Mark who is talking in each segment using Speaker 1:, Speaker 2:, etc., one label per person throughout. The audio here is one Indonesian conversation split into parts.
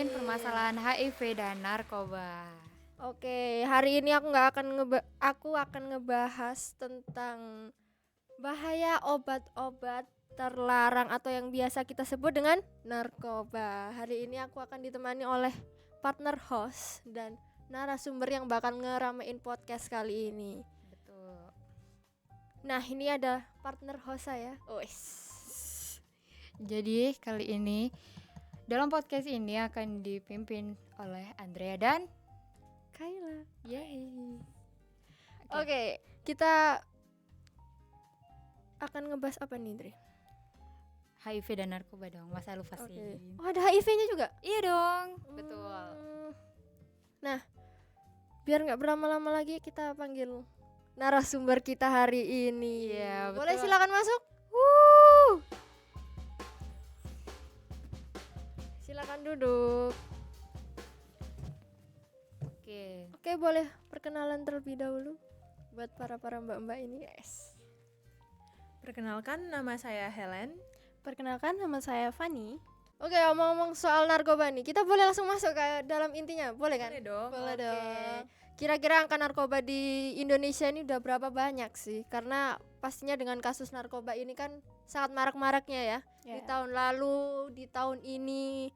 Speaker 1: ngobrolin permasalahan HIV dan narkoba.
Speaker 2: Oke, hari ini aku akan ngebahas tentang bahaya obat-obat terlarang atau yang biasa kita sebut dengan narkoba. Hari ini aku akan ditemani oleh partner host dan narasumber yang bakal ngeramein podcast kali ini.
Speaker 1: Betul.
Speaker 2: Nah, ini ada partner host saya.
Speaker 1: Jadi kali ini dalam podcast ini akan dipimpin oleh Andrea dan
Speaker 2: Kayla.
Speaker 1: Yeay.
Speaker 2: Oke, kita akan ngebahas apa nih, Dri?
Speaker 1: HIV dan narkoba dong, masa lu
Speaker 2: Oke.
Speaker 1: fasin.
Speaker 2: Oh, ada HIV-nya juga?
Speaker 1: Iya dong, betul.
Speaker 2: Nah, biar nggak berlama-lama lagi kita panggil narasumber kita hari ini.
Speaker 1: Iya,
Speaker 2: Boleh
Speaker 1: betul.
Speaker 2: silakan masuk. Silakan duduk. Oke, boleh perkenalan terlebih dahulu buat para mbak-mbak ini. Yes.
Speaker 3: Perkenalkan, nama saya Helen.
Speaker 2: Perkenalkan, nama saya Fanny. Oke, ngomong-ngomong soal narkoba nih, kita boleh langsung masuk ke dalam intinya, boleh kan?
Speaker 3: Boleh dong.
Speaker 2: Boleh
Speaker 1: Oke.
Speaker 2: dong. Kira-kira angka narkoba di Indonesia ini udah berapa banyak sih? Karena pastinya dengan kasus narkoba ini kan sangat marak-maraknya ya. Di tahun lalu, di tahun ini,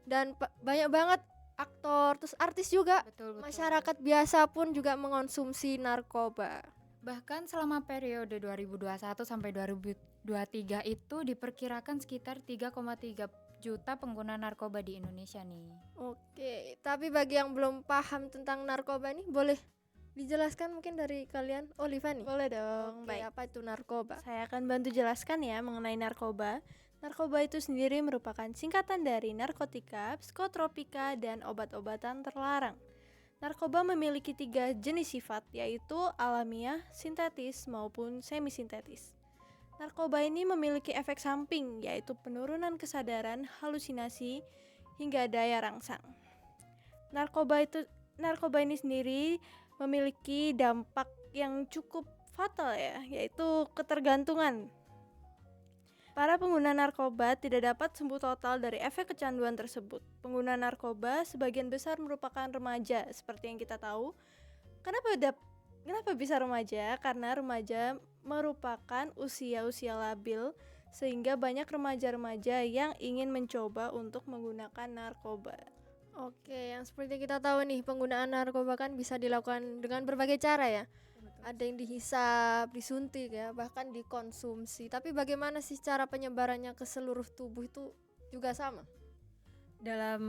Speaker 2: dan banyak banget aktor, terus artis juga.
Speaker 1: Betul.
Speaker 2: Masyarakat biasa pun juga mengonsumsi narkoba.
Speaker 1: Bahkan selama periode 2021 sampai 2023 itu diperkirakan sekitar 3,3 juta pengguna narkoba di Indonesia nih.
Speaker 2: Oke, tapi bagi yang belum paham tentang narkoba nih, boleh dijelaskan mungkin dari kalian? Oliva nih.
Speaker 4: Boleh dong.
Speaker 2: Oke,
Speaker 4: Baik,
Speaker 2: apa itu narkoba?
Speaker 4: saya akan bantu jelaskan ya mengenai narkoba. Narkoba itu sendiri merupakan singkatan dari narkotika, psikotropika, dan obat-obatan terlarang. Narkoba memiliki 3 jenis sifat, yaitu alamiah, sintetis, maupun semisintetis. Narkoba ini memiliki efek samping, yaitu penurunan kesadaran, halusinasi, hingga daya rangsang. Narkoba ini sendiri memiliki dampak yang cukup fatal ya, yaitu ketergantungan. Para pengguna narkoba tidak dapat sembuh total dari efek kecanduan tersebut. Pengguna narkoba sebagian besar merupakan remaja, seperti yang kita tahu. Kenapa bisa remaja? Karena remaja merupakan usia-usia labil, sehingga banyak remaja-remaja yang ingin mencoba untuk menggunakan narkoba.
Speaker 2: Oke, yang seperti kita tahu nih, penggunaan narkoba kan bisa dilakukan dengan berbagai cara ya. Ada yang dihisap, disuntik ya, bahkan dikonsumsi. Tapi bagaimana sih cara penyebarannya ke seluruh tubuh itu juga sama?
Speaker 3: Dalam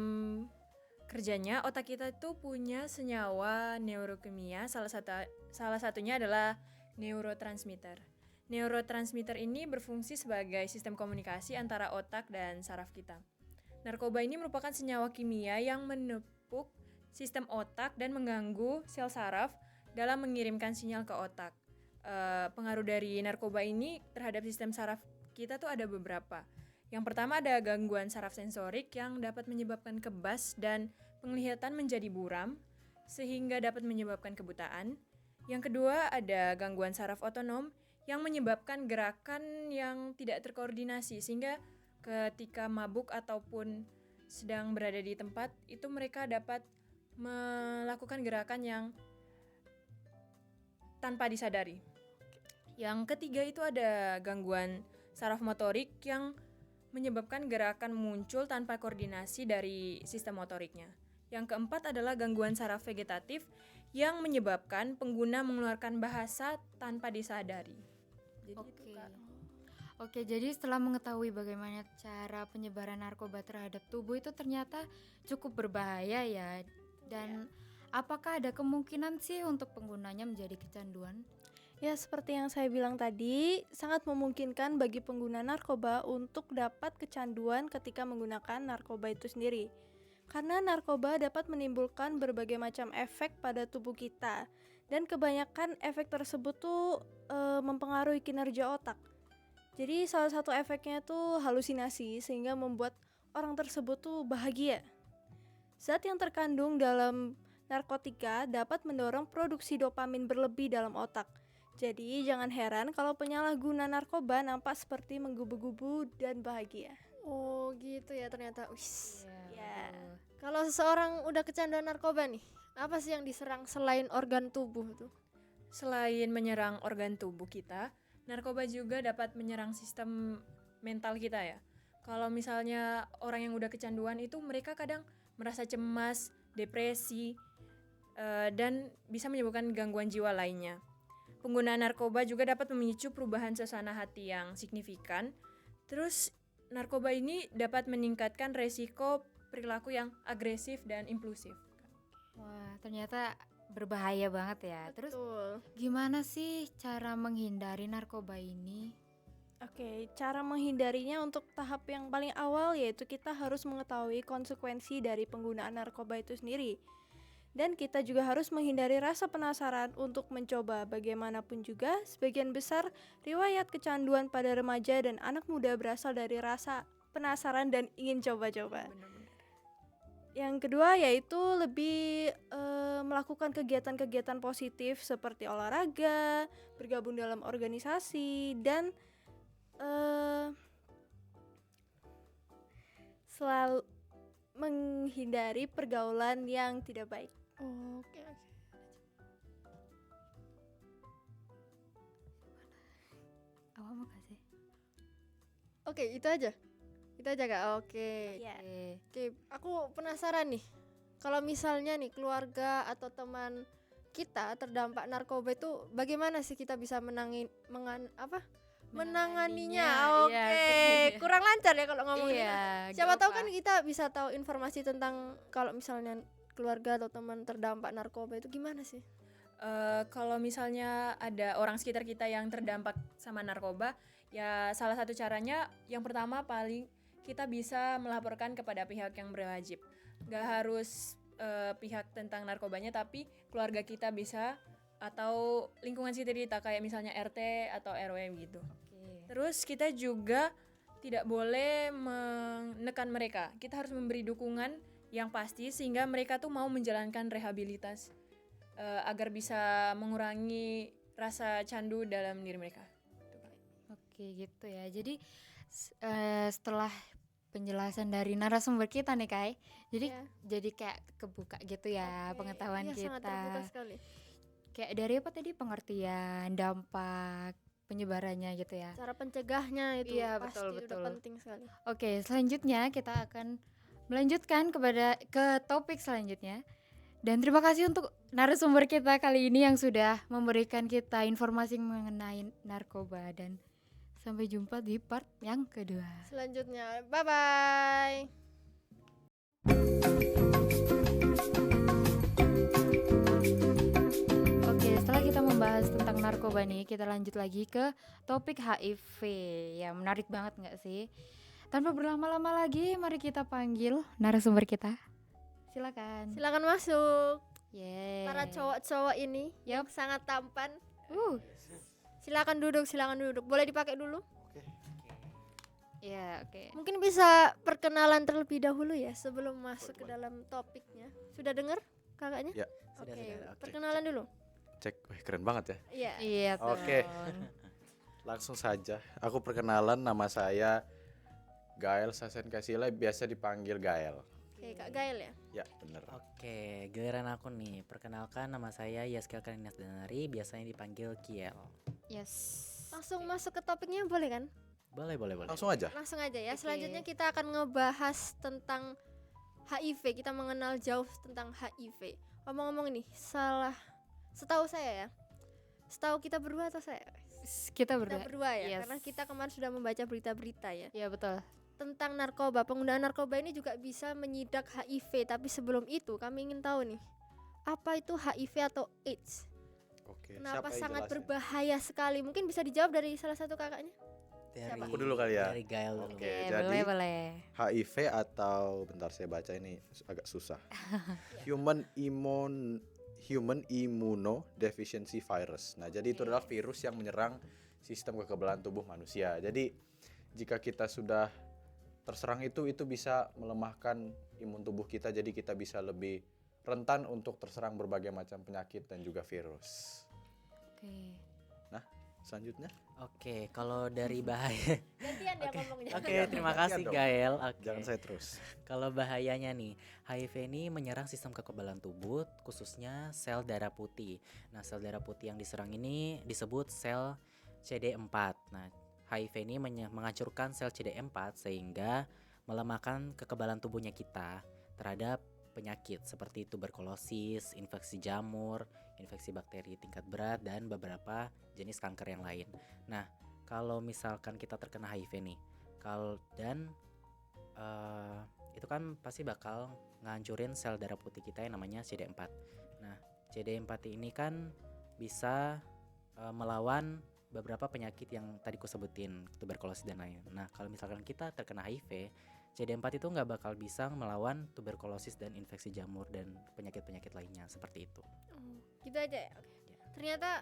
Speaker 3: kerjanya, otak kita itu punya senyawa neurokimia, salah satunya adalah neurotransmitter. Neurotransmitter ini berfungsi sebagai sistem komunikasi antara otak dan saraf kita. Narkoba ini merupakan senyawa kimia yang menepuk sistem otak dan mengganggu sel saraf dalam mengirimkan sinyal ke otak. Pengaruh dari narkoba ini terhadap sistem saraf kita tuh ada beberapa. Yang pertama ada gangguan saraf sensorik yang dapat menyebabkan kebas dan penglihatan menjadi buram, sehingga dapat menyebabkan kebutaan. Yang kedua ada gangguan saraf otonom yang menyebabkan gerakan yang tidak terkoordinasi, sehingga ketika mabuk ataupun sedang berada di tempat, itu mereka dapat melakukan gerakan yang tanpa disadari. Yang ketiga itu ada gangguan saraf motorik yang menyebabkan gerakan muncul tanpa koordinasi dari sistem motoriknya. Yang keempat adalah gangguan saraf vegetatif yang menyebabkan pengguna mengeluarkan bahasa tanpa disadari. Jadi
Speaker 1: Oke.
Speaker 3: itu, Kak.
Speaker 1: Oke, jadi setelah mengetahui bagaimana cara penyebaran narkoba terhadap tubuh itu ternyata cukup berbahaya ya. Dan apakah ada kemungkinan sih untuk penggunanya menjadi kecanduan?
Speaker 4: Ya, seperti yang saya bilang tadi, sangat memungkinkan bagi pengguna narkoba untuk dapat kecanduan ketika menggunakan narkoba itu sendiri. Karena narkoba dapat menimbulkan berbagai macam efek pada tubuh kita. Dan kebanyakan efek tersebut tuh mempengaruhi kinerja otak. Jadi salah satu efeknya tuh halusinasi, sehingga membuat orang tersebut tuh bahagia. Zat yang terkandung dalam narkotika dapat mendorong produksi dopamin berlebih dalam otak. Jadi jangan heran kalau penyalahguna narkoba nampak seperti menggubu-gubu dan bahagia.
Speaker 2: Oh gitu ya ternyata. Wis.
Speaker 4: Ya.
Speaker 1: betul.
Speaker 2: Kalau seseorang udah kecanduan narkoba nih, apa sih yang diserang selain organ tubuh tuh?
Speaker 3: Selain menyerang organ tubuh kita, narkoba juga dapat menyerang sistem mental kita ya. Kalau misalnya orang yang udah kecanduan itu mereka kadang merasa cemas, depresi, dan bisa menyebabkan gangguan jiwa lainnya. Penggunaan narkoba juga dapat memicu perubahan suasana hati yang signifikan. Terus narkoba ini dapat meningkatkan resiko perilaku yang agresif dan impulsif.
Speaker 1: Wah, ternyata berbahaya banget ya. Terus
Speaker 2: Betul.
Speaker 1: gimana sih cara menghindari narkoba ini?
Speaker 4: Oke, cara menghindarinya untuk tahap yang paling awal yaitu kita harus mengetahui konsekuensi dari penggunaan narkoba itu sendiri. Dan kita juga harus menghindari rasa penasaran untuk mencoba. Bagaimanapun juga, sebagian besar riwayat kecanduan pada remaja dan anak muda berasal dari rasa penasaran dan ingin coba-coba.
Speaker 3: Benar-benar.
Speaker 4: Yang kedua yaitu lebih melakukan kegiatan-kegiatan positif seperti olahraga, bergabung dalam organisasi, dan selalu menghindari pergaulan yang tidak baik.
Speaker 2: Oke.
Speaker 1: Awak mau kasih?
Speaker 2: Oke, itu aja. Itu aja Kak. Oke.
Speaker 4: Iya.
Speaker 2: Oke, aku penasaran nih. Kalau misalnya nih keluarga atau teman kita terdampak narkoba itu bagaimana sih kita bisa menanganinya? Oke.
Speaker 1: Iya,
Speaker 2: Kurang lancar ya kalau ngomongnya.
Speaker 1: Iya,
Speaker 2: Siapa
Speaker 1: gak
Speaker 2: tahu
Speaker 1: apa.
Speaker 2: kan kita bisa tahu informasi tentang kalau misalnya keluarga atau teman terdampak narkoba itu gimana sih?
Speaker 3: Kalau misalnya ada orang sekitar kita yang terdampak sama narkoba, ya salah satu caranya yang pertama paling kita bisa melaporkan kepada pihak yang berwajib. Gak harus pihak tentang narkobanya, tapi keluarga kita bisa atau lingkungan sekitar kita kayak misalnya RT atau RW gitu.
Speaker 1: Oke.
Speaker 3: Terus kita juga tidak boleh menekan mereka. Kita harus memberi dukungan yang pasti sehingga mereka tuh mau menjalankan rehabilitas agar bisa mengurangi rasa candu dalam diri mereka.
Speaker 1: Oke, gitu ya. Jadi setelah penjelasan dari narasumber kita nih, Kai. Jadi
Speaker 2: Ya.
Speaker 1: jadi kayak kebuka gitu ya
Speaker 2: Oke,
Speaker 1: pengetahuan
Speaker 2: iya, sangat
Speaker 1: kita.
Speaker 2: terbuka sekali.
Speaker 1: Kayak dari apa tadi pengertian, dampak, penyebarannya gitu ya.
Speaker 2: Cara pencegahnya itu
Speaker 1: Iya,
Speaker 2: pasti
Speaker 1: betul,
Speaker 2: udah
Speaker 1: betul.
Speaker 2: penting sekali.
Speaker 1: Oke, selanjutnya kita akan melanjutkan ke topik selanjutnya. Dan terima kasih untuk narasumber kita kali ini yang sudah memberikan kita informasi mengenai narkoba, dan sampai jumpa di part yang kedua.
Speaker 2: Selanjutnya, bye bye.
Speaker 1: Oke, setelah kita membahas tentang narkoba nih, kita lanjut lagi ke topik HIV. Ya, menarik banget nggak sih? Tanpa berlama-lama lagi, mari kita panggil narasumber kita. Silakan.
Speaker 2: Silakan masuk.
Speaker 1: Yeay.
Speaker 2: Para cowok-cowok ini yang
Speaker 1: Yup.
Speaker 2: sangat tampan.
Speaker 1: Uh,
Speaker 2: Silakan duduk. Boleh dipakai dulu?
Speaker 1: ya, oke.
Speaker 2: Mungkin bisa perkenalan terlebih dahulu ya sebelum masuk ke dalam topiknya. Sudah dengar kakaknya?
Speaker 5: Ya,
Speaker 2: Oke,
Speaker 5: sudah. Oke,
Speaker 2: perkenalan dulu.
Speaker 5: Cek, wih keren banget ya.
Speaker 2: Iya.
Speaker 1: Iya,
Speaker 5: Oke.
Speaker 1: Ton.
Speaker 5: Langsung saja, aku perkenalan, nama saya Gael Sasen Kasila, biasa dipanggil Gael.
Speaker 2: Oke, Kak Gael ya.
Speaker 5: Ya, bener.
Speaker 6: Oke, giliran aku nih. Perkenalkan, nama saya Yaskel Karinas Danari, biasanya dipanggil Kiel.
Speaker 1: Yes.
Speaker 2: Langsung masuk ke topiknya boleh kan?
Speaker 6: Boleh.
Speaker 5: Langsung aja.
Speaker 2: Langsung aja ya.
Speaker 1: Oke.
Speaker 2: Selanjutnya kita akan ngebahas tentang HIV. Kita mengenal jauh tentang HIV. Ngomong-ngomong nih, setahu saya ya. Setahu kita berdua atau saya?
Speaker 1: Kita
Speaker 2: Kita
Speaker 1: berdua.
Speaker 2: berdua ya,
Speaker 1: Yes.
Speaker 2: karena kita kemarin sudah membaca berita-berita ya
Speaker 1: Iya, betul.
Speaker 2: tentang narkoba. Penggunaan narkoba ini juga bisa menyidak HIV. Tapi sebelum itu kami ingin tahu nih, apa itu HIV atau AIDS?
Speaker 5: Oke,
Speaker 2: Kenapa
Speaker 5: siapa yang
Speaker 2: sangat
Speaker 5: jelasin?
Speaker 2: berbahaya sekali? Mungkin bisa dijawab dari salah satu kakaknya.
Speaker 6: Dari,
Speaker 5: Aku dulu kali ya.
Speaker 6: Dari Gael dulu.
Speaker 5: Oke,
Speaker 1: boleh,
Speaker 5: jadi
Speaker 1: boleh.
Speaker 5: HIV atau bentar saya baca ini agak susah. Human Immunodeficiency Virus. Nah, jadi itu adalah virus yang menyerang sistem kekebalan tubuh manusia. Jadi jika kita sudah terserang itu bisa melemahkan imun tubuh kita, jadi kita bisa lebih rentan untuk terserang berbagai macam penyakit dan juga virus.
Speaker 1: Oke.
Speaker 5: selanjutnya.
Speaker 6: Oke, kalau dari bahaya.
Speaker 2: Gantian dia ngomongnya.
Speaker 6: Oke, terima
Speaker 5: Gantian
Speaker 6: kasih
Speaker 5: dong.
Speaker 6: Gael. Oke.
Speaker 5: Jangan saya terus.
Speaker 6: Kalau bahayanya nih, HIV ini menyerang sistem kekebalan tubuh, khususnya sel darah putih. Nah, sel darah putih yang diserang ini disebut sel CD4. Nah, HIV ini menghancurkan sel CD4 sehingga melemahkan kekebalan tubuhnya kita terhadap penyakit seperti tuberkulosis, infeksi jamur, infeksi bakteri tingkat berat, dan beberapa jenis kanker yang lain. Nah, kalau misalkan kita terkena HIV nih, itu kan pasti bakal ngancurin sel darah putih kita yang namanya CD4. Nah, CD4 ini kan bisa melawan beberapa penyakit yang tadi ku sebutin, tuberkulosis dan lain. Nah, kalau misalkan kita terkena HIV, CD4 itu nggak bakal bisa melawan tuberkulosis dan infeksi jamur dan penyakit-penyakit lainnya seperti itu.
Speaker 2: Oh, gitu aja ya. Oke. Ternyata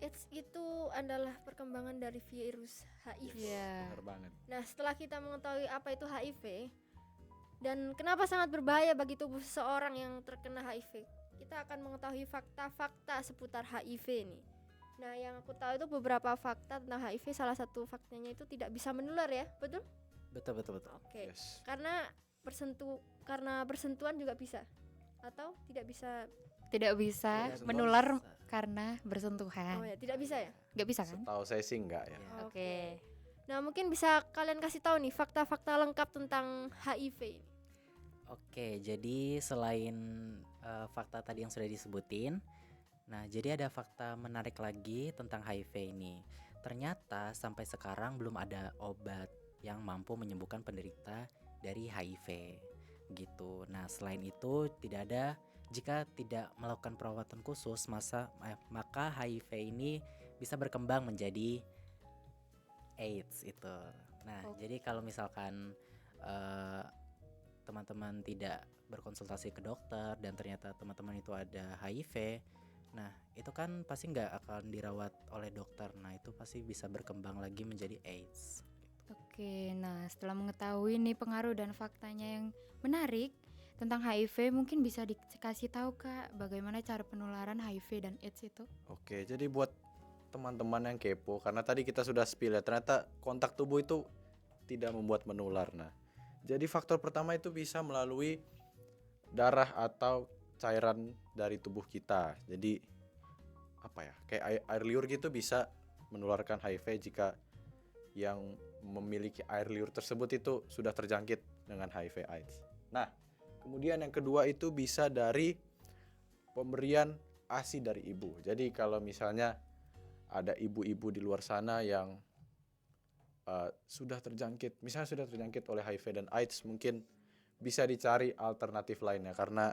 Speaker 2: AIDS itu adalah perkembangan dari virus HIV.
Speaker 1: Iya.
Speaker 5: Benar banget.
Speaker 2: Nah, setelah kita mengetahui apa itu HIV dan kenapa sangat berbahaya bagi tubuh seseorang yang terkena HIV, kita akan mengetahui fakta-fakta seputar HIV nih. Nah, yang aku tahu itu beberapa fakta tentang HIV. Salah satu faktanya itu tidak bisa menular ya, betul?
Speaker 6: Betul.
Speaker 2: Oke.
Speaker 5: Yes.
Speaker 2: Karena bersentuhan juga bisa atau tidak bisa.
Speaker 1: Tidak bisa
Speaker 6: Tidak
Speaker 1: menular
Speaker 6: bisa.
Speaker 1: karena
Speaker 2: Oh
Speaker 1: bersentuhan.
Speaker 2: ya, tidak bisa ya.
Speaker 1: Nggak bisa kan?
Speaker 5: Setahu saya sih enggak ya.
Speaker 6: Ya.
Speaker 2: Oke. Nah, mungkin bisa kalian kasih tahu nih fakta-fakta lengkap tentang HIV ini.
Speaker 6: Oke, jadi selain fakta tadi yang sudah disebutin, nah jadi ada fakta menarik lagi tentang HIV ini. Ternyata sampai sekarang belum ada obat yang mampu menyembuhkan penderita dari HIV gitu. Nah, selain itu jika tidak melakukan perawatan khusus maka HIV ini bisa berkembang menjadi AIDS itu. Nah,
Speaker 1: Oh.
Speaker 6: jadi kalau misalkan teman-teman tidak berkonsultasi ke dokter dan ternyata teman-teman itu ada HIV, nah itu kan pasti nggak akan dirawat oleh dokter. Nah, itu pasti bisa berkembang lagi menjadi AIDS.
Speaker 1: Oke, nah setelah mengetahui nih pengaruh dan faktanya yang menarik tentang HIV, mungkin bisa dikasih tahu Kak bagaimana cara penularan HIV dan AIDS itu?
Speaker 5: Oke, jadi buat teman-teman yang kepo, karena tadi kita sudah spill ya, ternyata kontak tubuh itu tidak membuat menular. Nah, jadi faktor pertama itu bisa melalui darah atau cairan dari tubuh kita. Jadi apa ya, kayak air liur gitu bisa menularkan HIV jika yang memiliki air liur tersebut itu sudah terjangkit dengan HIV AIDS. Nah, kemudian yang kedua itu bisa dari pemberian ASI dari ibu. Jadi kalau misalnya ada ibu-ibu di luar sana yang sudah terjangkit oleh HIV dan AIDS, mungkin bisa dicari alternatif lainnya karena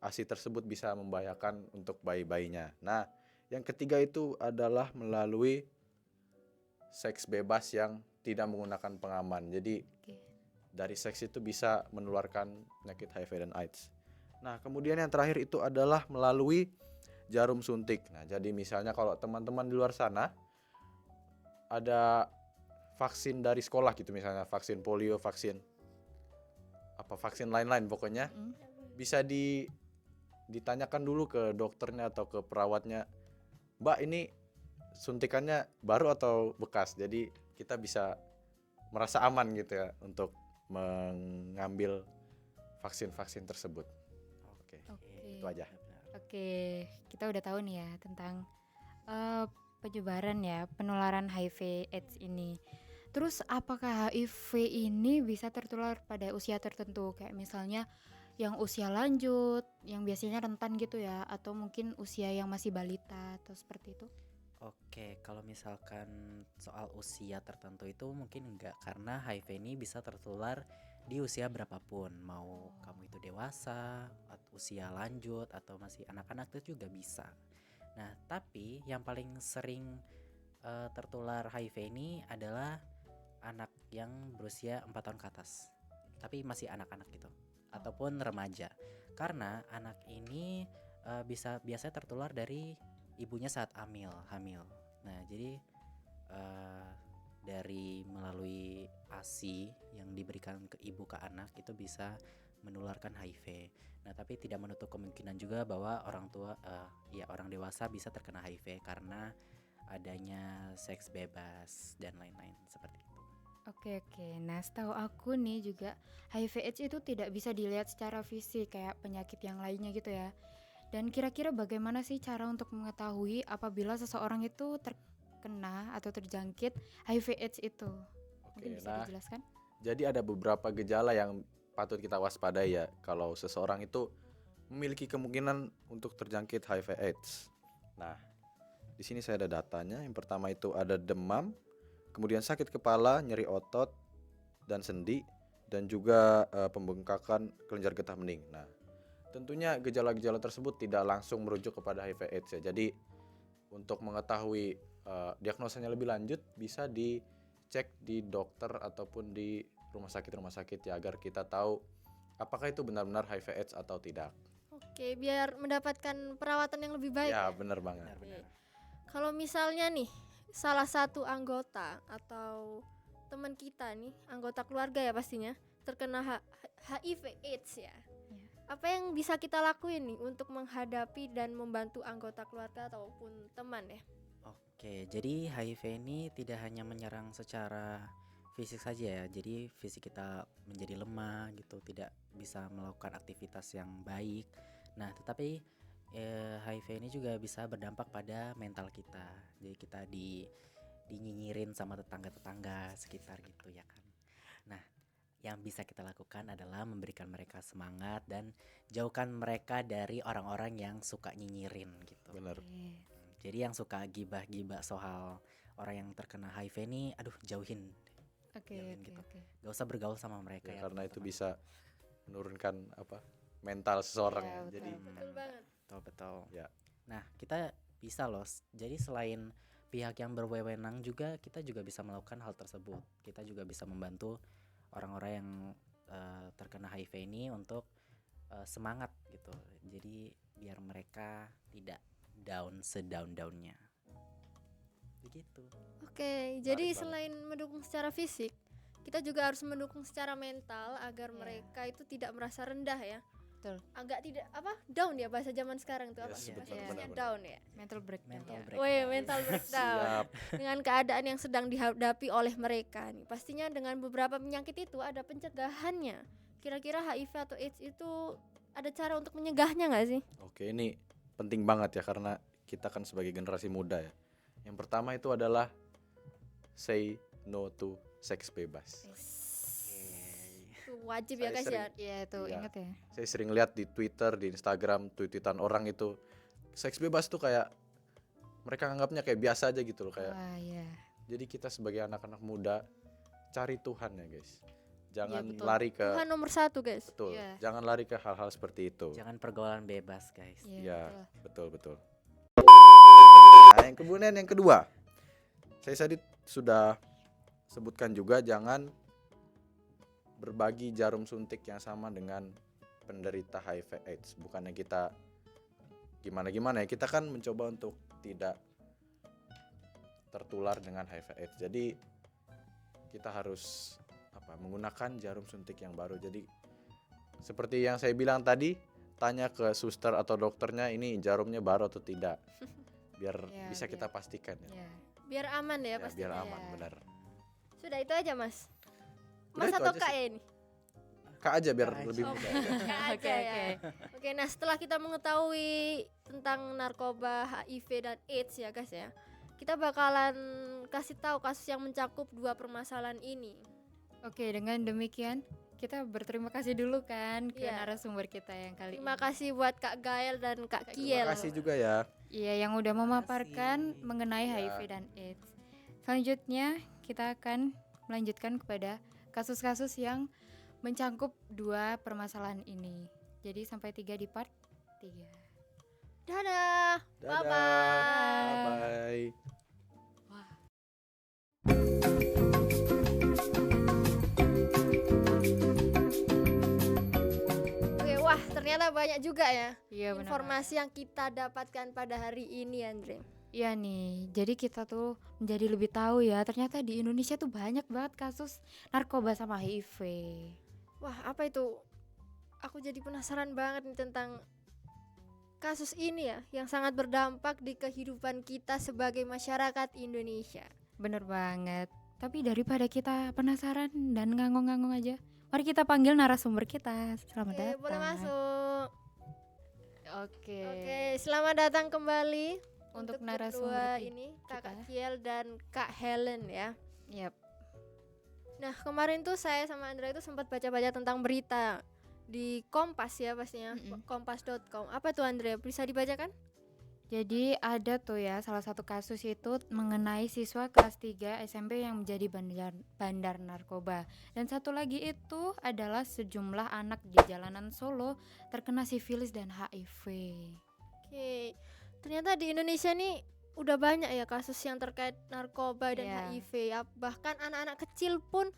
Speaker 5: ASI tersebut bisa membahayakan untuk bayi-bayinya. Nah, yang ketiga itu adalah melalui seks bebas yang tidak menggunakan pengaman. Jadi
Speaker 1: Oke.
Speaker 5: dari seks itu bisa menularkan penyakit HIV dan AIDS. Nah, kemudian yang terakhir itu adalah melalui jarum suntik. Nah, jadi misalnya kalau teman-teman di luar sana ada vaksin dari sekolah gitu, misalnya vaksin polio, vaksin lain-lain pokoknya, bisa ditanyakan dulu ke dokternya atau ke perawatnya, Mbak ini suntikannya baru atau bekas, jadi kita bisa merasa aman gitu ya untuk mengambil vaksin-vaksin tersebut. Oke.
Speaker 1: Oke.
Speaker 5: Itu aja.
Speaker 1: Oke, kita udah tahu nih ya tentang penyebaran ya penularan HIV AIDS ini. Terus apakah HIV ini bisa tertular pada usia tertentu, kayak misalnya yang usia lanjut, yang biasanya rentan gitu ya, atau mungkin usia yang masih balita atau seperti itu?
Speaker 6: Oke, kalau misalkan soal usia tertentu itu mungkin enggak, karena HIV ini bisa tertular di usia berapapun, mau kamu itu dewasa, usia lanjut, atau masih anak-anak itu juga bisa. Nah, tapi yang paling sering tertular HIV ini adalah anak yang berusia 4 tahun ke atas, tapi masih anak-anak gitu, ataupun remaja. Karena anak ini biasanya tertular dari ibunya saat hamil. Nah, jadi dari melalui ASI yang diberikan ke ibu ke anak itu bisa menularkan HIV. Nah, tapi tidak menutup kemungkinan juga bahwa orang tua orang dewasa bisa terkena HIV karena adanya seks bebas dan lain-lain seperti itu.
Speaker 1: Oke, oke. Nah, setahu aku nih juga HIV/AIDS itu tidak bisa dilihat secara fisik kayak penyakit yang lainnya gitu ya. Dan kira-kira bagaimana sih cara untuk mengetahui apabila seseorang itu terkena atau terjangkit HIV/AIDS itu? Mungkin
Speaker 5: Oke,
Speaker 1: bisa
Speaker 5: nah
Speaker 1: dijelaskan?
Speaker 5: jadi ada beberapa gejala yang patut kita waspadai ya kalau seseorang itu memiliki kemungkinan untuk terjangkit HIV/AIDS. Nah, di sini saya ada datanya. Yang pertama itu ada demam, kemudian sakit kepala, nyeri otot dan sendi, dan juga pembengkakan kelenjar getah bening. Nah, tentunya gejala-gejala tersebut tidak langsung merujuk kepada HIV/AIDS ya. Jadi untuk mengetahui diagnosanya lebih lanjut bisa dicek di dokter ataupun di rumah sakit ya agar kita tahu apakah itu benar-benar HIV/AIDS atau tidak.
Speaker 2: Oke, biar mendapatkan perawatan yang lebih baik.
Speaker 5: Ya, benar banget.
Speaker 6: Benar-benar.
Speaker 2: Kalau misalnya nih salah satu anggota atau teman kita nih, anggota keluarga ya pastinya, terkena HIV/AIDS ya.
Speaker 1: Iya.
Speaker 2: Apa yang bisa kita lakuin nih untuk menghadapi dan membantu anggota keluarga ataupun teman ya?
Speaker 6: Oke, jadi HIV ini tidak hanya menyerang secara fisik saja ya. Jadi fisik kita menjadi lemah gitu, tidak bisa melakukan aktivitas yang baik. Nah, tetapi HIV ini juga bisa berdampak pada mental kita. Jadi kita dinyinyirin sama tetangga-tetangga sekitar gitu ya kan. Nah, yang bisa kita lakukan adalah memberikan mereka semangat dan jauhkan mereka dari orang-orang yang suka nyinyirin gitu.
Speaker 5: Benar.
Speaker 1: Oke.
Speaker 6: Jadi yang suka gibah-gibah soal orang yang terkena HIV ini, aduh jauhin,
Speaker 1: Oke,
Speaker 6: Jauhin
Speaker 1: oke,
Speaker 6: gitu.
Speaker 1: oke.
Speaker 6: gak usah bergaul sama mereka
Speaker 5: Ya,
Speaker 6: ya.
Speaker 5: karena itu
Speaker 6: teman-teman.
Speaker 5: bisa menurunkan mental seseorang
Speaker 1: Iya,
Speaker 5: ya.
Speaker 1: betul.
Speaker 5: Jadi
Speaker 2: Betul banget.
Speaker 6: Betul.
Speaker 5: Ya.
Speaker 6: Nah, kita bisa loh. Jadi selain pihak yang berwenang juga, kita juga bisa melakukan hal tersebut. Kita juga bisa membantu orang-orang yang terkena HIV ini untuk semangat gitu. Jadi biar mereka tidak down sedown-downnya. Begitu.
Speaker 2: Oke, jadi
Speaker 5: banget.
Speaker 2: selain mendukung secara fisik, kita juga harus mendukung secara mental agar
Speaker 1: Iya.
Speaker 2: mereka itu tidak merasa rendah ya.
Speaker 1: Betul.
Speaker 2: Agak tidak down ya bahasa zaman sekarang tuh apa?
Speaker 5: Yes,
Speaker 6: betul,
Speaker 2: Bahasanya
Speaker 5: benar-benar.
Speaker 2: down ya.
Speaker 1: Mental breakdown.
Speaker 6: Mental
Speaker 1: Ya.
Speaker 6: breakdown.
Speaker 2: Woi, mental breakdown.
Speaker 5: siap.
Speaker 2: Dengan keadaan yang sedang dihadapi oleh mereka nih. Pastinya dengan beberapa penyakit itu ada pencegahannya. Kira-kira HIV atau AIDS itu ada cara untuk menyegahnya nggak sih?
Speaker 5: Oke, ini penting banget ya karena kita kan sebagai generasi muda ya. Yang pertama itu adalah say no to seks bebas.
Speaker 2: Itu wajib ya
Speaker 5: Saya
Speaker 2: guys ya.
Speaker 5: sering-
Speaker 1: Iya, itu
Speaker 5: Iya.
Speaker 1: ingat ya.
Speaker 5: Saya sering lihat di Twitter, di Instagram, tweetan orang itu seks bebas tuh kayak mereka anggapnya kayak biasa aja gitu loh kayak.
Speaker 1: Wah, iya.
Speaker 5: Jadi kita sebagai anak-anak muda cari Tuhan ya guys. Jangan
Speaker 1: betul.
Speaker 5: lari ke
Speaker 2: Tuhan nomor 1 guys.
Speaker 5: betul.
Speaker 1: Iya.
Speaker 5: Jangan lari ke hal-hal seperti itu.
Speaker 6: Jangan pergaulan bebas, guys.
Speaker 1: Iya,
Speaker 5: Ya,
Speaker 1: betul.
Speaker 5: betul. Nah, yang kemudian yang kedua, saya tadi sudah sebutkan juga jangan berbagi jarum suntik yang sama dengan penderita HIV/AIDS. Bukannya kita gimana-gimana ya, kita kan mencoba untuk tidak tertular dengan HIV/AIDS. Jadi kita harus menggunakan jarum suntik yang baru. Jadi seperti yang saya bilang tadi, tanya ke suster atau dokternya ini jarumnya baru atau tidak. Biar
Speaker 1: Ya,
Speaker 5: bisa kita
Speaker 1: biar-
Speaker 5: pastikan ya.
Speaker 1: Iya.
Speaker 2: Biar aman ya,
Speaker 5: Ya,
Speaker 2: pastinya.
Speaker 5: biar aman,
Speaker 1: ya.
Speaker 5: benar.
Speaker 2: Sudah itu aja mas.
Speaker 5: Udah
Speaker 2: Mas
Speaker 5: itu
Speaker 2: atau
Speaker 5: aja
Speaker 2: kak
Speaker 5: sih.
Speaker 2: ya ini?
Speaker 5: Kak aja biar
Speaker 6: Kak aja.
Speaker 5: lebih
Speaker 2: Oh,
Speaker 5: mudah.
Speaker 2: Kak aja
Speaker 1: Oke,
Speaker 2: ya.
Speaker 1: oke.
Speaker 2: Oke, nah setelah kita mengetahui tentang narkoba, HIV dan AIDS ya guys ya, kita bakalan kasih tahu kasus yang mencakup dua permasalahan ini.
Speaker 1: Oke, dengan demikian kita berterima kasih dulu kan ke
Speaker 2: Iya.
Speaker 1: narasumber kita yang kali
Speaker 2: Terima
Speaker 1: ini.
Speaker 2: kasih buat Kak Gael dan Kak
Speaker 5: Terima
Speaker 2: Kiel.
Speaker 5: kasih juga ya.
Speaker 1: Iya, yang udah memaparkan
Speaker 6: kasih.
Speaker 1: mengenai
Speaker 5: Ya.
Speaker 1: HIV dan AIDS. Selanjutnya kita akan melanjutkan kepada kasus-kasus yang mencangkup dua permasalahan ini. Jadi sampai 3 di part 3.
Speaker 2: Dadah.
Speaker 5: Dadah.
Speaker 2: Bye-bye.
Speaker 5: Bye-bye.
Speaker 2: Oke, wah ternyata banyak juga ya
Speaker 1: Iya, benar.
Speaker 2: informasi yang kita dapatkan pada hari ini Andre.
Speaker 1: Iya nih, jadi kita tuh menjadi lebih tahu ya, ternyata di Indonesia tuh banyak banget kasus narkoba sama HIV.
Speaker 2: Wah apa itu? Aku jadi penasaran banget nih tentang kasus ini ya yang sangat berdampak di kehidupan kita sebagai masyarakat Indonesia.
Speaker 1: Bener banget. Tapi daripada kita penasaran dan ngangong-ngangong aja, mari kita panggil narasumber kita. Selamat
Speaker 2: Oke,
Speaker 1: datang.
Speaker 2: boleh masuk.
Speaker 1: Oke.
Speaker 2: Oke, selamat datang kembali
Speaker 1: Untuk
Speaker 2: berdua
Speaker 1: narasumber
Speaker 2: ini Kakak
Speaker 1: kita.
Speaker 2: Kiel dan Kak Helen ya.
Speaker 1: Yap.
Speaker 2: Nah, kemarin tuh saya sama Andra itu sempat baca-baca tentang berita di Kompas ya pastinya,
Speaker 1: Mm-mm.
Speaker 2: kompas.com. Apa tuh Andrea? Bisa dibacakan?
Speaker 1: Jadi ada tuh ya salah satu kasus itu mengenai siswa kelas 3 SMP yang menjadi bandar narkoba. Dan satu lagi itu adalah sejumlah anak di jalanan Solo terkena sifilis dan HIV.
Speaker 2: Oke. Ternyata di Indonesia nih udah banyak ya kasus yang terkait narkoba dan
Speaker 1: Iya.
Speaker 2: HIV ya. Bahkan anak-anak kecil pun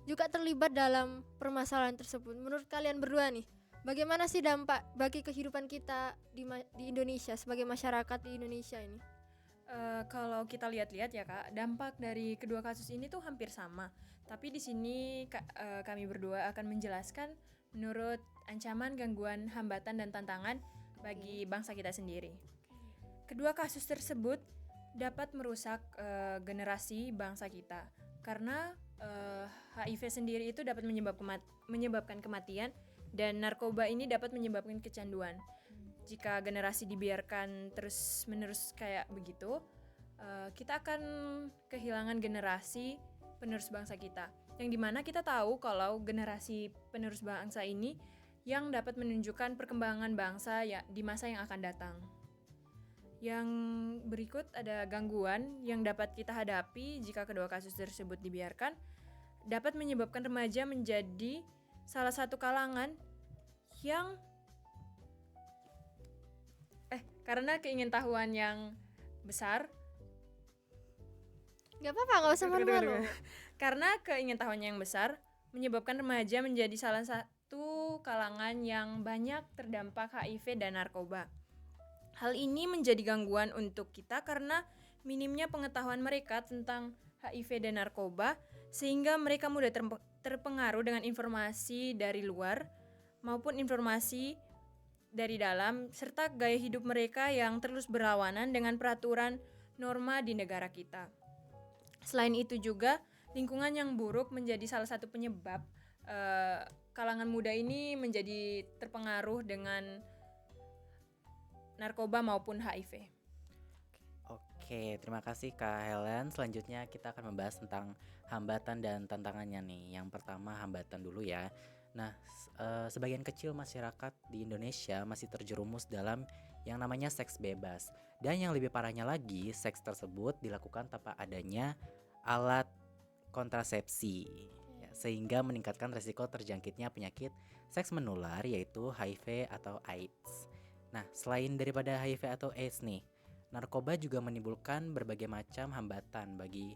Speaker 2: juga terlibat dalam permasalahan tersebut. Menurut kalian berdua nih, bagaimana sih dampak bagi kehidupan kita di Indonesia sebagai masyarakat di Indonesia ini?
Speaker 3: Kalau kita lihat-lihat ya Kak, dampak dari kedua kasus ini tuh hampir sama. Tapi di sini kami berdua akan menjelaskan menurut ancaman, gangguan, hambatan dan tantangan bagi bangsa kita sendiri. Kedua kasus tersebut dapat merusak generasi bangsa kita karena HIV sendiri itu dapat menyebabkan kematian dan narkoba ini dapat menyebabkan kecanduan. Jika generasi dibiarkan terus-menerus kayak begitu, kita akan kehilangan generasi penerus bangsa kita. Yang dimana kita tahu kalau generasi penerus bangsa ini yang dapat menunjukkan perkembangan bangsa ya di masa yang akan datang. Yang berikut ada gangguan yang dapat kita hadapi jika kedua kasus tersebut dibiarkan, dapat menyebabkan remaja menjadi salah satu kalangan yang karena keingintahuan yang besar.
Speaker 2: Gak apa-apa, gak usah malu-malu.
Speaker 3: Karena keingintahuan yang besar menyebabkan remaja menjadi salah satu kalangan yang banyak terdampak HIV dan narkoba. Hal ini menjadi gangguan untuk kita karena minimnya pengetahuan mereka tentang HIV dan narkoba, sehingga mereka mudah terpengaruh dengan informasi dari luar maupun informasi dari dalam, serta gaya hidup mereka yang terus berlawanan dengan peraturan norma di negara kita. Selain itu juga, lingkungan yang buruk menjadi salah satu penyebab kalangan muda ini menjadi terpengaruh dengan narkoba maupun HIV.
Speaker 6: Oke, terima kasih Kak Helen. Selanjutnya kita akan membahas tentang hambatan dan tantangannya nih. Yang pertama hambatan dulu ya. Nah, sebagian kecil masyarakat di Indonesia masih terjerumus dalam yang namanya seks bebas. Dan yang lebih parahnya lagi, seks tersebut dilakukan tanpa adanya alat kontrasepsi, ya, sehingga meningkatkan resiko terjangkitnya penyakit seks menular yaitu HIV atau AIDS. Nah, selain daripada HIV atau AIDS nih, narkoba juga menimbulkan berbagai macam hambatan bagi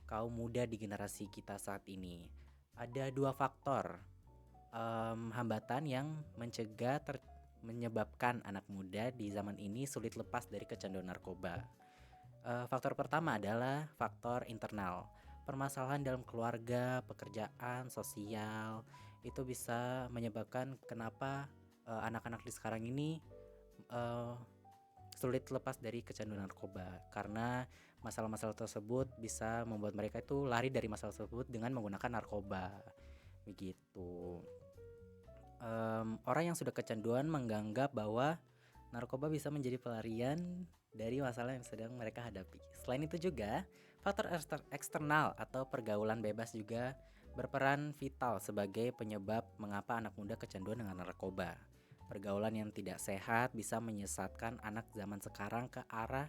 Speaker 6: kaum muda di generasi kita saat ini. Ada dua faktor hambatan yang menyebabkan anak muda di zaman ini sulit lepas dari kecanduan narkoba. Faktor pertama adalah faktor internal. Permasalahan dalam keluarga, pekerjaan, sosial itu bisa menyebabkan kenapa anak-anak di sekarang ini sulit lepas dari kecanduan narkoba, karena masalah-masalah tersebut bisa membuat mereka itu lari dari masalah tersebut dengan menggunakan narkoba begitu. Orang yang sudah kecanduan menganggap bahwa narkoba bisa menjadi pelarian dari masalah yang sedang mereka hadapi. Selain itu juga faktor eksternal atau pergaulan bebas juga berperan vital sebagai penyebab mengapa anak muda kecanduan dengan narkoba. Pergaulan yang tidak sehat bisa menyesatkan anak zaman sekarang ke arah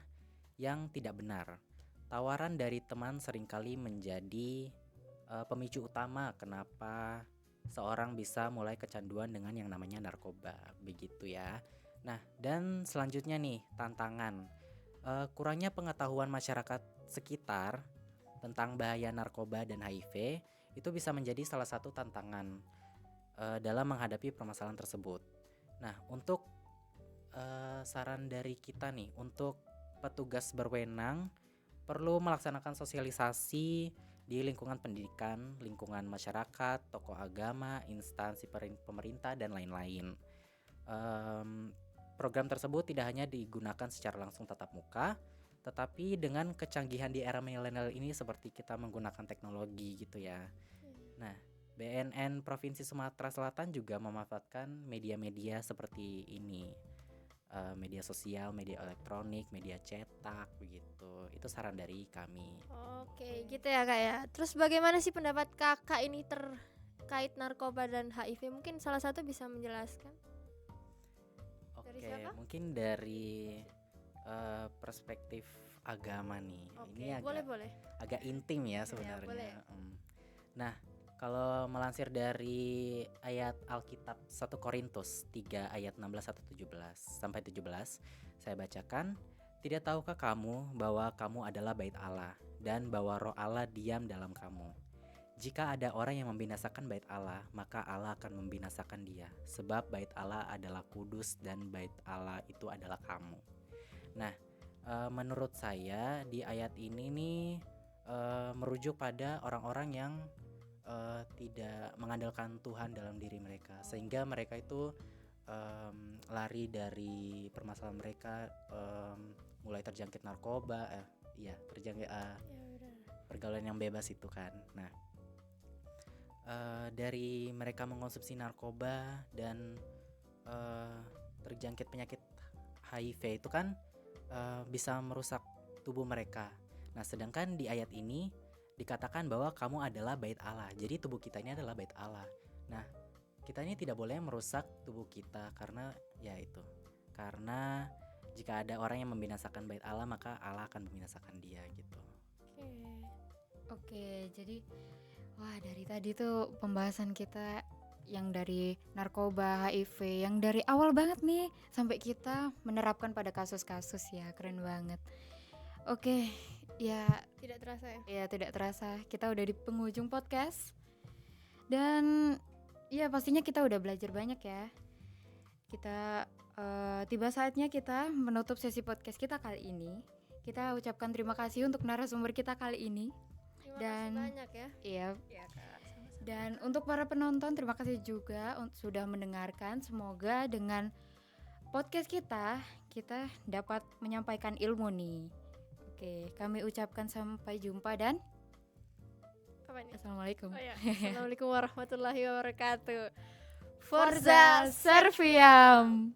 Speaker 6: yang tidak benar. Tawaran dari teman seringkali menjadi pemicu utama kenapa seorang bisa mulai kecanduan dengan yang namanya narkoba, begitu ya. Nah, dan selanjutnya nih tantangan. Kurangnya pengetahuan masyarakat sekitar tentang bahaya narkoba dan HIV itu bisa menjadi salah satu tantangan dalam menghadapi permasalahan tersebut. Nah, untuk saran dari kita nih, untuk petugas berwenang perlu melaksanakan sosialisasi di lingkungan pendidikan, lingkungan masyarakat, tokoh agama, instansi pemerintah dan lain-lain. program tersebut tidak hanya digunakan secara langsung tatap muka, tetapi dengan kecanggihan di era milenial ini seperti kita menggunakan teknologi gitu ya. Nah, BNN Provinsi Sumatera Selatan juga memanfaatkan media-media seperti ini. Media sosial, media elektronik, media cetak begitu. Itu saran dari kami.
Speaker 2: Oke, gitu ya Kak ya. Terus bagaimana sih pendapat Kakak ini terkait narkoba dan HIV? Mungkin salah satu bisa menjelaskan. Dari
Speaker 6: Oke,
Speaker 2: siapa?
Speaker 6: mungkin dari perspektif agama nih.
Speaker 2: Oke,
Speaker 6: Ini
Speaker 2: boleh.
Speaker 6: agak intim ya sebenarnya.
Speaker 2: boleh.
Speaker 6: Nah, kalau melansir dari ayat Alkitab 1 Korintus 3 ayat 16-17 sampai 17, saya bacakan, "Tidak tahukah kamu bahwa kamu adalah bait Allah dan bahwa Roh Allah diam dalam kamu? Jika ada orang yang membinasakan bait Allah, maka Allah akan membinasakan dia, sebab bait Allah adalah kudus dan bait Allah itu adalah kamu." Nah, menurut saya di ayat ini nih merujuk pada orang-orang yang tidak mengandalkan Tuhan dalam diri mereka, sehingga mereka itu lari dari permasalahan mereka, mulai terjangkit narkoba, terjangkit pergaulan yang bebas itu kan. Nah, dari mereka mengkonsumsi narkoba dan terjangkit penyakit HIV itu kan bisa merusak tubuh mereka. Nah, sedangkan di ayat ini dikatakan bahwa kamu adalah bait Allah. Jadi tubuh kita ini adalah bait Allah. Nah, kita ini tidak boleh merusak tubuh kita karena karena jika ada orang yang membinasakan bait Allah, maka Allah akan membinasakan dia gitu.
Speaker 1: Oke, jadi wah dari tadi tuh pembahasan kita yang dari narkoba, HIV, yang dari awal banget nih sampai kita menerapkan pada kasus-kasus ya, keren banget. Oke, ya
Speaker 2: Tidak terasa ya.
Speaker 1: ya tidak terasa kita udah di penghujung podcast. Dan ya pastinya kita udah belajar banyak ya. Kita tiba saatnya kita menutup sesi podcast kita kali ini. Kita ucapkan terima kasih untuk narasumber kita kali ini.
Speaker 2: Terima
Speaker 1: Dan-
Speaker 2: kasih banyak ya.
Speaker 1: Iya.
Speaker 3: Ya Kak, sama-sama.
Speaker 1: Dan untuk para penonton terima kasih juga sudah mendengarkan. Semoga dengan podcast kita dapat menyampaikan ilmu nih. Oke, kami ucapkan sampai jumpa dan
Speaker 2: Apa ini?
Speaker 1: assalamualaikum.
Speaker 2: Oh ya. Assalamualaikum warahmatullahi wabarakatuh.
Speaker 1: Forza Serviam.